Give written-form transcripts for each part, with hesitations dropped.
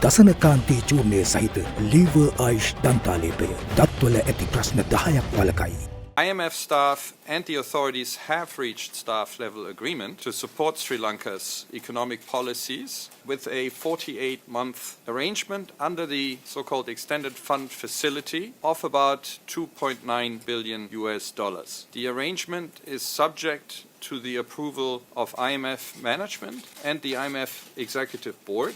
දසනකාන්තී චූර්ණය සහිත ලීවර් ආයිෂ් දන්තාලේපය දත්වල ඇති ප්‍රශ්න 10ක් වලකයි. IMF staff and the authorities have reached staff-level agreement to support Sri Lanka's economic policies with a 48-month arrangement under the so-called extended fund facility of about $2.9 billion. The arrangement is subject to the approval of IMF management and the IMF executive board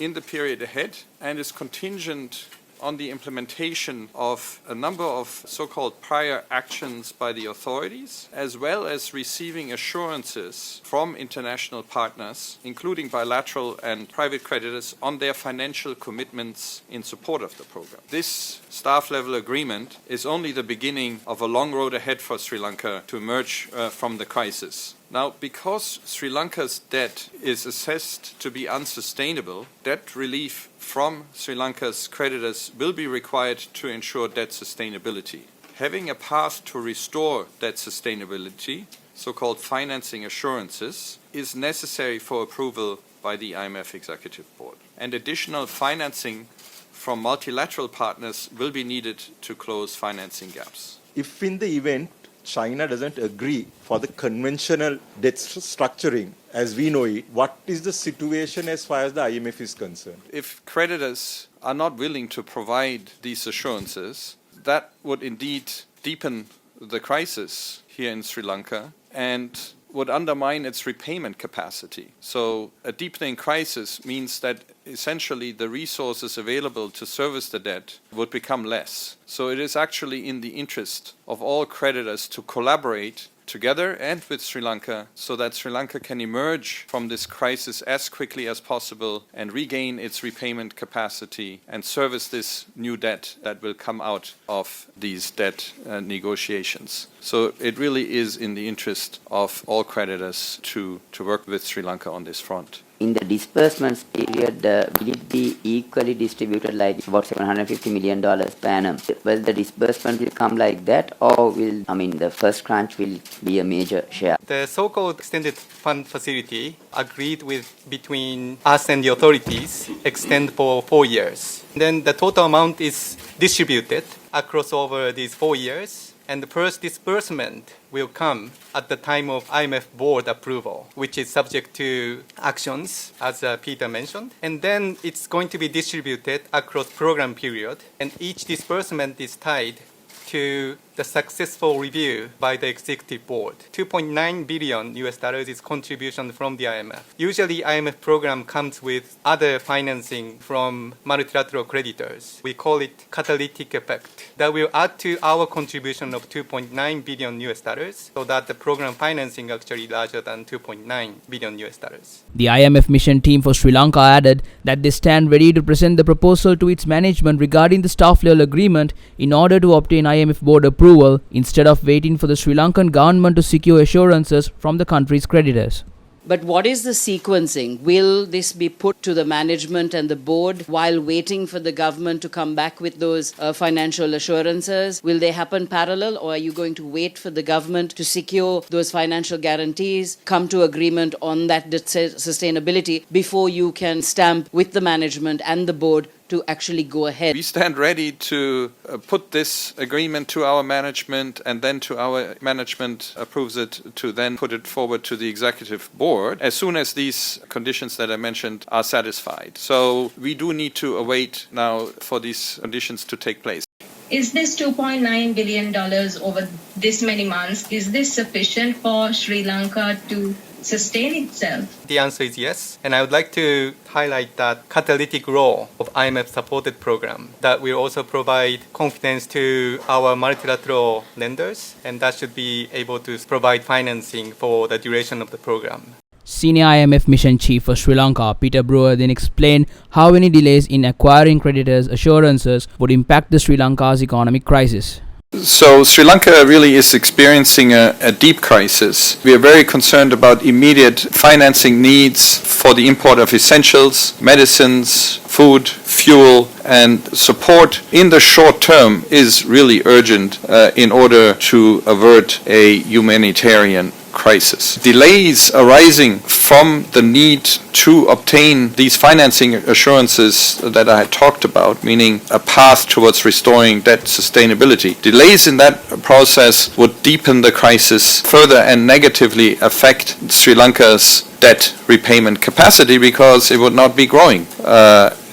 in the period ahead and is contingent on the implementation of a number of so-called prior actions by the authorities, as well as receiving assurances from international partners, including bilateral and private creditors, on their financial commitments in support of the program. This staff-level agreement is only the beginning of a long road ahead for Sri Lanka to emerge from the crisis. Now, because Sri Lanka's debt is assessed to be unsustainable, debt relief from Sri Lanka's creditors will be required to ensure debt sustainability. Having a path to restore debt sustainability, so-called financing assurances, is necessary for approval by the IMF Executive Board. And additional financing from multilateral partners will be needed to close financing gaps. If in the event China doesn't agree for the conventional debt structuring as we know it, what is the situation as far as the IMF is concerned? If creditors are not willing to provide these assurances, that would indeed deepen the crisis here in Sri Lanka and would undermine its repayment capacity. So a deepening crisis means that essentially the resources available to service the debt would become less. So it is actually in the interest of all creditors to collaborate together and with Sri Lanka so that Sri Lanka can emerge from this crisis as quickly as possible and regain its repayment capacity and service this new debt that will come out of these debt negotiations. So it really is in the interest of all creditors to work with Sri Lanka on this front. In the disbursements period, will it be equally distributed like about $750 million per annum? Will the disbursement will come like that, or the first tranche will be a major share? The so-called extended fund facility agreed with between us and the authorities extend for 4 years. Then the total amount is distributed across over these 4 years. And the first disbursement will come at the time of IMF board approval, which is subject to actions, as Peter mentioned. And then it's going to be distributed across program period, and each disbursement is tied to the successful review by the executive board. $2.9 billion is contribution from the IMF. Usually IMF program comes with other financing from multilateral creditors. We call it catalytic effect. That will add to our contribution of $2.9 billion so that the program financing actually larger than $2.9 billion. The IMF mission team for Sri Lanka added that they stand ready to present the proposal to its management regarding the staff-level agreement in order to obtain IMF board approval instead of waiting for the Sri Lankan government to secure assurances from the country's creditors. But what is the sequencing? Will this be put to the management and the board while waiting for the government to come back with those financial assurances? Will they happen parallel, or are you going to wait for the government to secure those financial guarantees, come to agreement on that sustainability before you can stamp with the management and the board to actually go ahead? We stand ready to put this agreement to our management, and then to our management approves it to then put it forward to the executive board as soon as these conditions that I mentioned are satisfied. So we do need to await now for these conditions to take place. Is this $2.9 billion over this many months, is this sufficient for Sri Lanka to sustain itself? The answer is yes. And I would like to highlight that catalytic role of IMF supported program that will also provide confidence to our multilateral lenders, and that should be able to provide financing for the duration of the program. Senior IMF mission chief for Sri Lanka, Peter Brewer, then explained how any delays in acquiring creditors' assurances would impact the Sri Lanka's economic crisis. So Sri Lanka really is experiencing a deep crisis. We are very concerned about immediate financing needs for the import of essentials, medicines, food, fuel, and support in the short term is really urgent in order to avert a humanitarian crisis. Delays arising from the need to obtain these financing assurances that I had talked about, meaning a path towards restoring debt sustainability. Delays in that process would deepen the crisis further and negatively affect Sri Lanka's debt repayment capacity because it would not be growing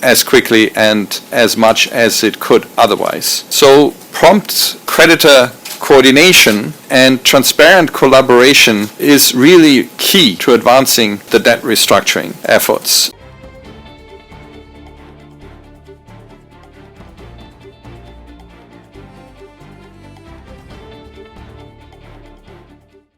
as quickly and as much as it could otherwise. So prompt creditor coordination and transparent collaboration is really key to advancing the debt restructuring efforts.